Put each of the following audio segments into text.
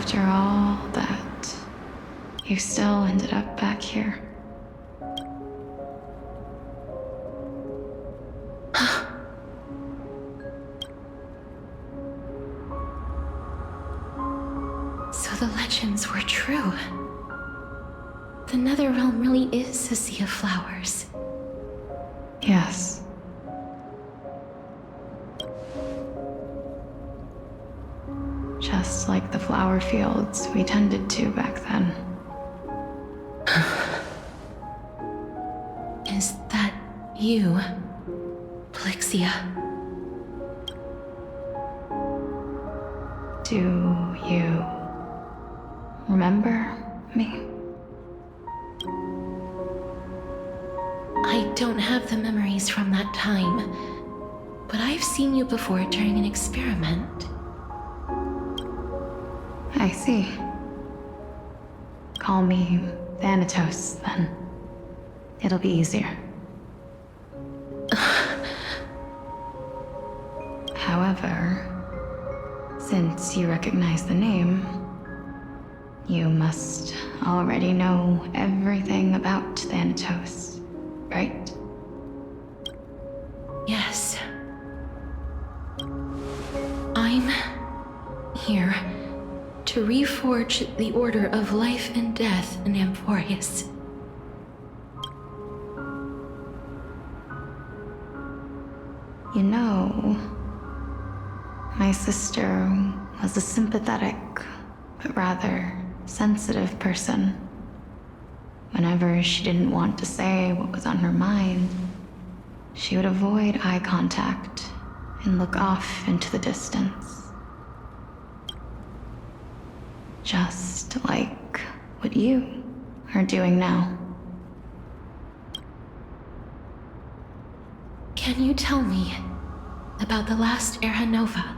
After all that, you still ended up back here. So the legends were true. The Netherrealm really is a sea of flowers. Yes. Just like the flower fields we tended to back then. Is that you, Plixia? Do you remember me? I don't have the memories from that time, but I've seen you before during an experiment. I see. Call me Thanatos, then. It'll be easier. However, since you recognize the name, you must already know everything about Thanatos, right? Yes. I'm here to reforge the order of life and death in Amphorius. You know, my sister was a sympathetic, but rather sensitive person. Whenever she didn't want to say what was on her mind, she would avoid eye contact and look off into the distance. Just like what you are doing now. Can you tell me about the last Era Nova?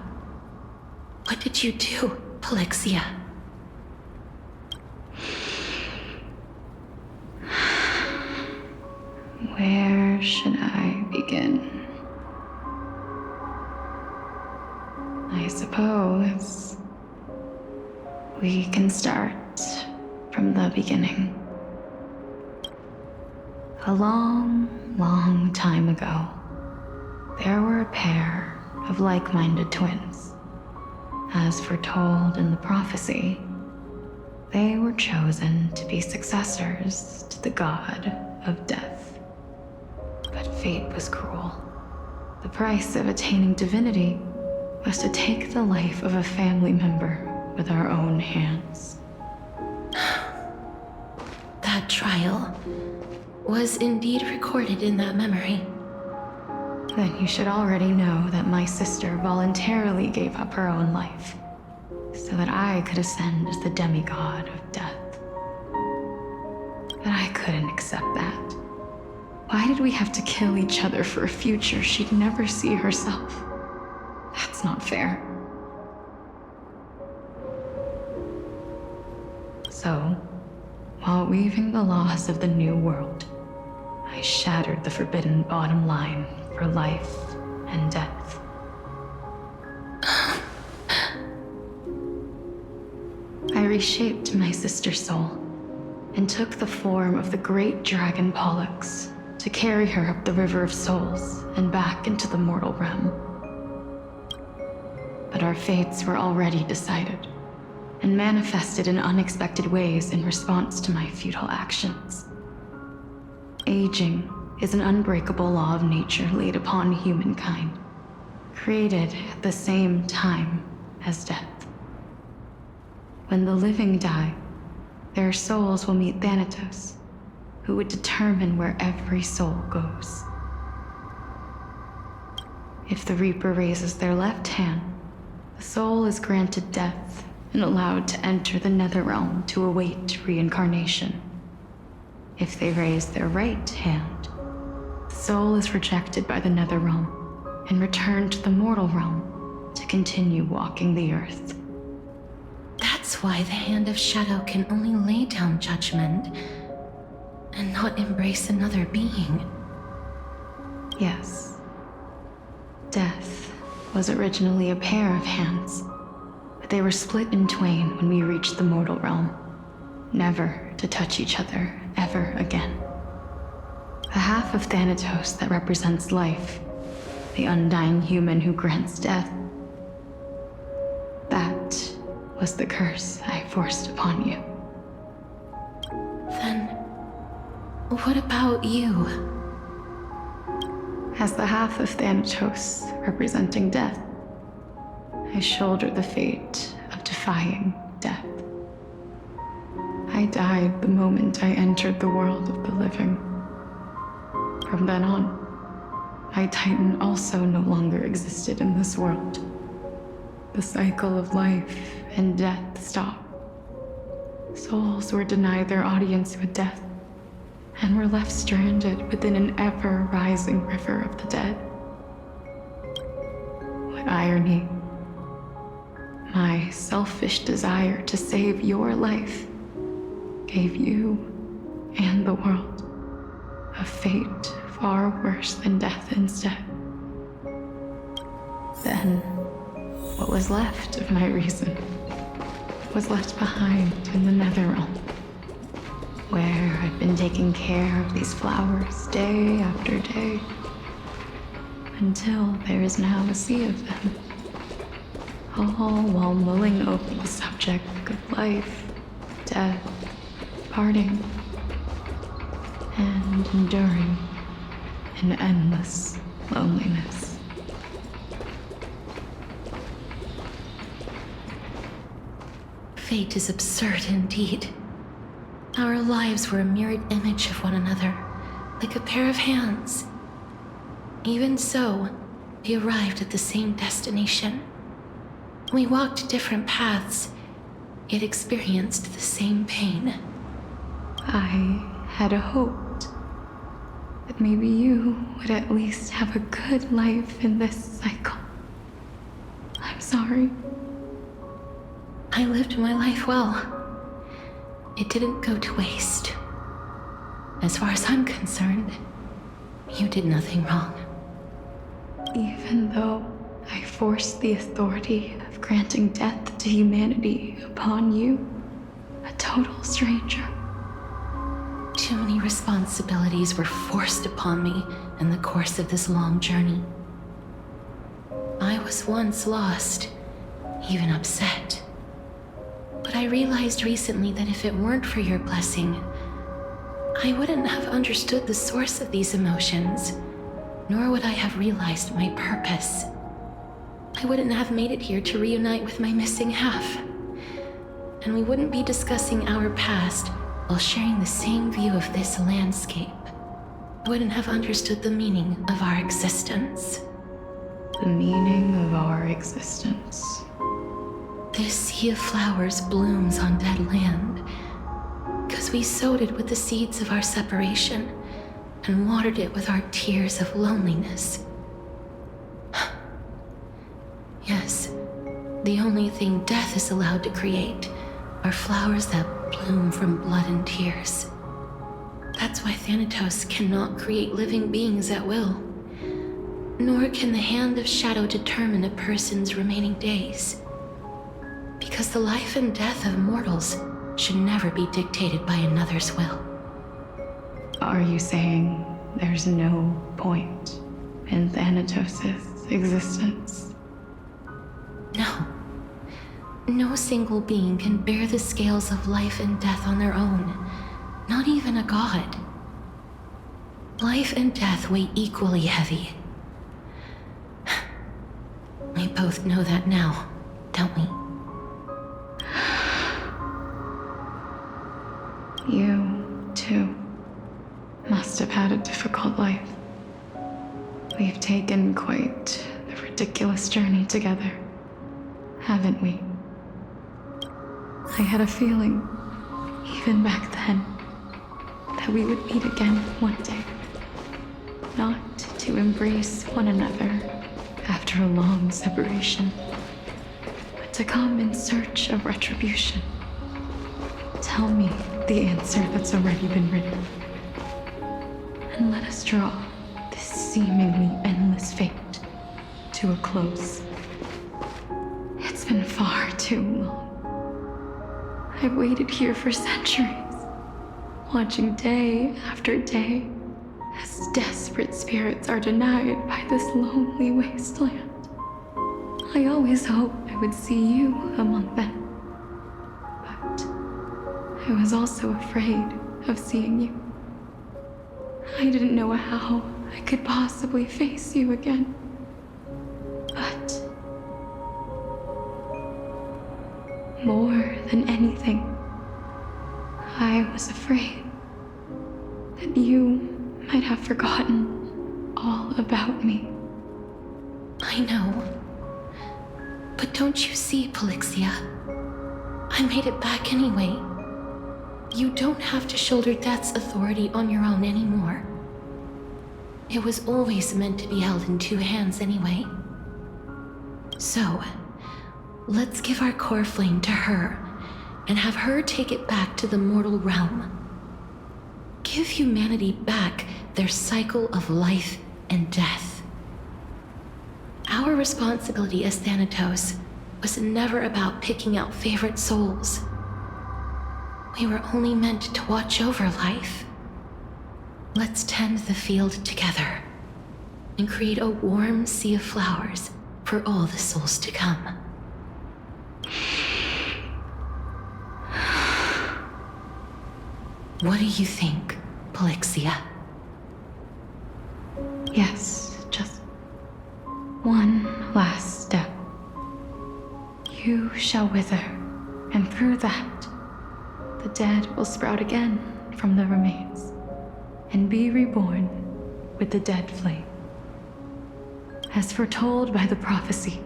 What did you do, Plixia? Where should I begin? I suppose we can start from the beginning. A long, long time ago, there were a pair of like-minded twins. As foretold in the prophecy, they were chosen to be successors to the god of death. But fate was cruel. The price of attaining divinity was to take the life of a family member with our own hands. That trial was indeed recorded in that memory. Then you should already know that my sister voluntarily gave up her own life so that I could ascend as the demigod of death. But I couldn't accept that. Why did we have to kill each other for a future she'd never see herself? That's not fair. So, while weaving the laws of the new world, I shattered the forbidden bottom line for life and death. I reshaped my sister's soul and took the form of the great dragon Pollux to carry her up the River of Souls and back into the mortal realm. But our fates were already decided and manifested in unexpected ways in response to my futile actions. Aging is an unbreakable law of nature laid upon humankind, created at the same time as death. When the living die, their souls will meet Thanatos, who would determine where every soul goes. If the Reaper raises their left hand, the soul is granted death and allowed to enter the Netherrealm to await reincarnation. If they raise their right hand, the soul is rejected by the Netherrealm and returned to the mortal realm to continue walking the earth. That's why the Hand of Shadow can only lay down judgment and not embrace another being. Yes. Death was originally a pair of hands, but they were split in twain when we reached the mortal realm, never to touch each other ever again. The half of Thanatos that represents life, the undying human who grants death, that was the curse I forced upon you. Then, what about you? As the half of Thanatos representing death, I shoulder the fate of defying death. I died the moment I entered the world of the living. From then on, my Titan also no longer existed in this world. The cycle of life and death stopped. Souls were denied their audience with death and were left stranded within an ever-rising river of the dead. What irony. My selfish desire to save your life gave you and the world a fate far worse than death instead. Then, what was left of my reason was left behind in the Netherrealm, where I've been taking care of these flowers day after day, until there is now a sea of them, all while mulling over the subject of life, death, parting, and enduring an endless loneliness. Fate is absurd indeed. Our lives were a mirrored image of one another, like a pair of hands. Even so, we arrived at the same destination. We walked different paths, yet experienced the same pain. I had hoped that maybe you would at least have a good life in this cycle. I'm sorry. I lived my life well. It didn't go to waste. As far as I'm concerned, you did nothing wrong. Even though I forced the authority of granting death to humanity upon you, a total stranger. Too many responsibilities were forced upon me in the course of this long journey. I was once lost, even upset. But I realized recently that if it weren't for your blessing, I wouldn't have understood the source of these emotions, nor would I have realized my purpose. I wouldn't have made it here to reunite with my missing half. And we wouldn't be discussing our past while sharing the same view of this landscape. I wouldn't have understood the meaning of our existence. The meaning of our existence. This sea of flowers blooms on dead land, because we sowed it with the seeds of our separation and watered it with our tears of loneliness. Yes, the only thing death is allowed to create are flowers that bloom from blood and tears. That's why Thanatos cannot create living beings at will, nor can the hand of shadow determine a person's remaining days. Because the life and death of mortals should never be dictated by another's will. Are you saying there's no point in Thanatos' existence? No. No single being can bear the scales of life and death on their own, not even a god. Life and death weigh equally heavy. We both know that now, don't we? You, too, must have had a difficult life. We've taken quite the ridiculous journey together, haven't we? I had a feeling, even back then, that we would meet again one day. Not to embrace one another after a long separation, but to come in search of retribution. Tell me the answer that's already been written, and let us draw this seemingly endless fate to a close. It's been far too too long. I've waited here for centuries, watching day after day as desperate spirits are denied by this lonely wasteland. I always hoped I would see you among them, but I was also afraid of seeing you. I didn't know how I could possibly face you again. But more than anything, I was afraid that you might have forgotten all about me. I know. But don't you see, Polixia? I made it back anyway. You don't have to shoulder death's authority on your own anymore. It was always meant to be held in two hands anyway. So, let's give our core flame to her and have her take it back to the mortal realm. Give humanity back their cycle of life and death. Our responsibility as Thanatos was never about picking out favorite souls. We were only meant to watch over life. Let's tend the field together and create a warm sea of flowers for all the souls to come. What do you think, Polixia? Yes, just one last step. You shall wither, and through that, the dead will sprout again from the remains, and be reborn with the dead flame. As foretold by the prophecy,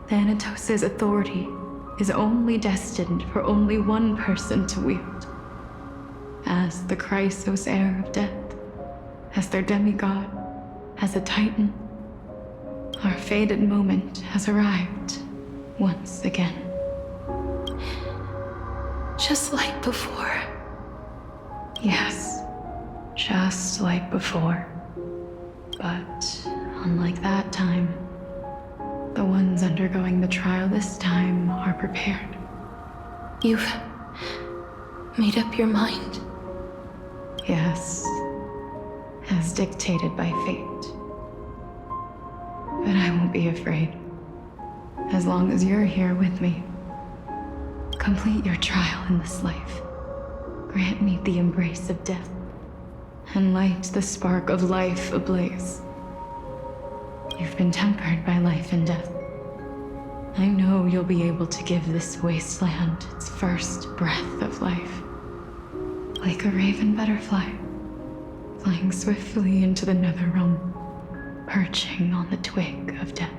Thanatos' authority is only destined for only one person to wield. As the Chrysos heir of death, as their demigod, as a titan, our fated moment has arrived once again. Just like before. Yes, just like before. But unlike that time, the ones undergoing the trial this time are prepared. You've made up your mind? Yes, as dictated by fate. But I won't be afraid. As long as you're here with me. Complete your trial in this life. Grant me the embrace of death, and light the spark of life ablaze. You've been tempered by life and death. I know you'll be able to give this wasteland its first breath of life. Like a raven butterfly, flying swiftly into the netherrealm, perching on the twig of death.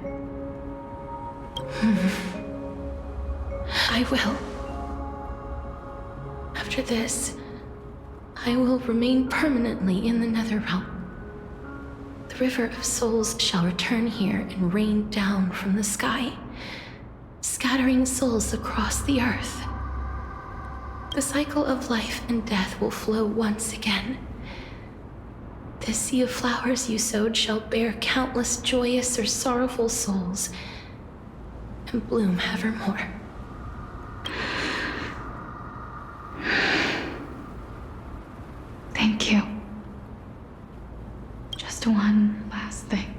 I will. After this, I will remain permanently in the Netherrealm. The river of souls shall return here and rain down from the sky, scattering souls across the earth. The cycle of life and death will flow once again. This sea of flowers you sowed shall bear countless joyous or sorrowful souls and bloom evermore. Thank you. Just one last thing.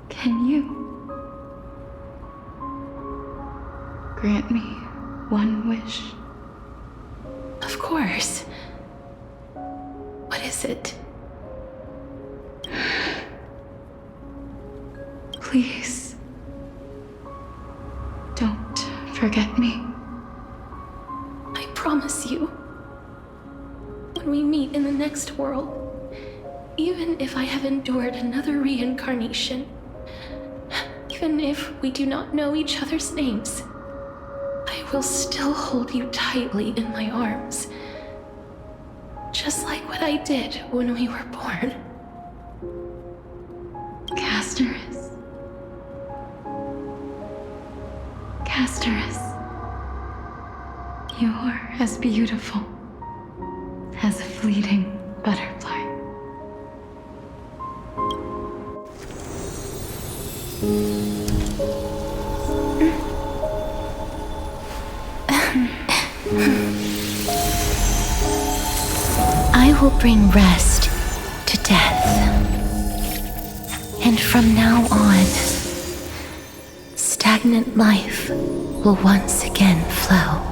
Can you grant me one wish? Of course. What is it? Please, don't forget me. I promise you. When we meet in the next world, even if I have endured another reincarnation, even if we do not know each other's names, I will still hold you tightly in my arms. Just like what I did when we were born. Casterus. Casterus. You're as beautiful as a fleeting butterfly. will bring rest to death. And from now on, stagnant life will once again flow.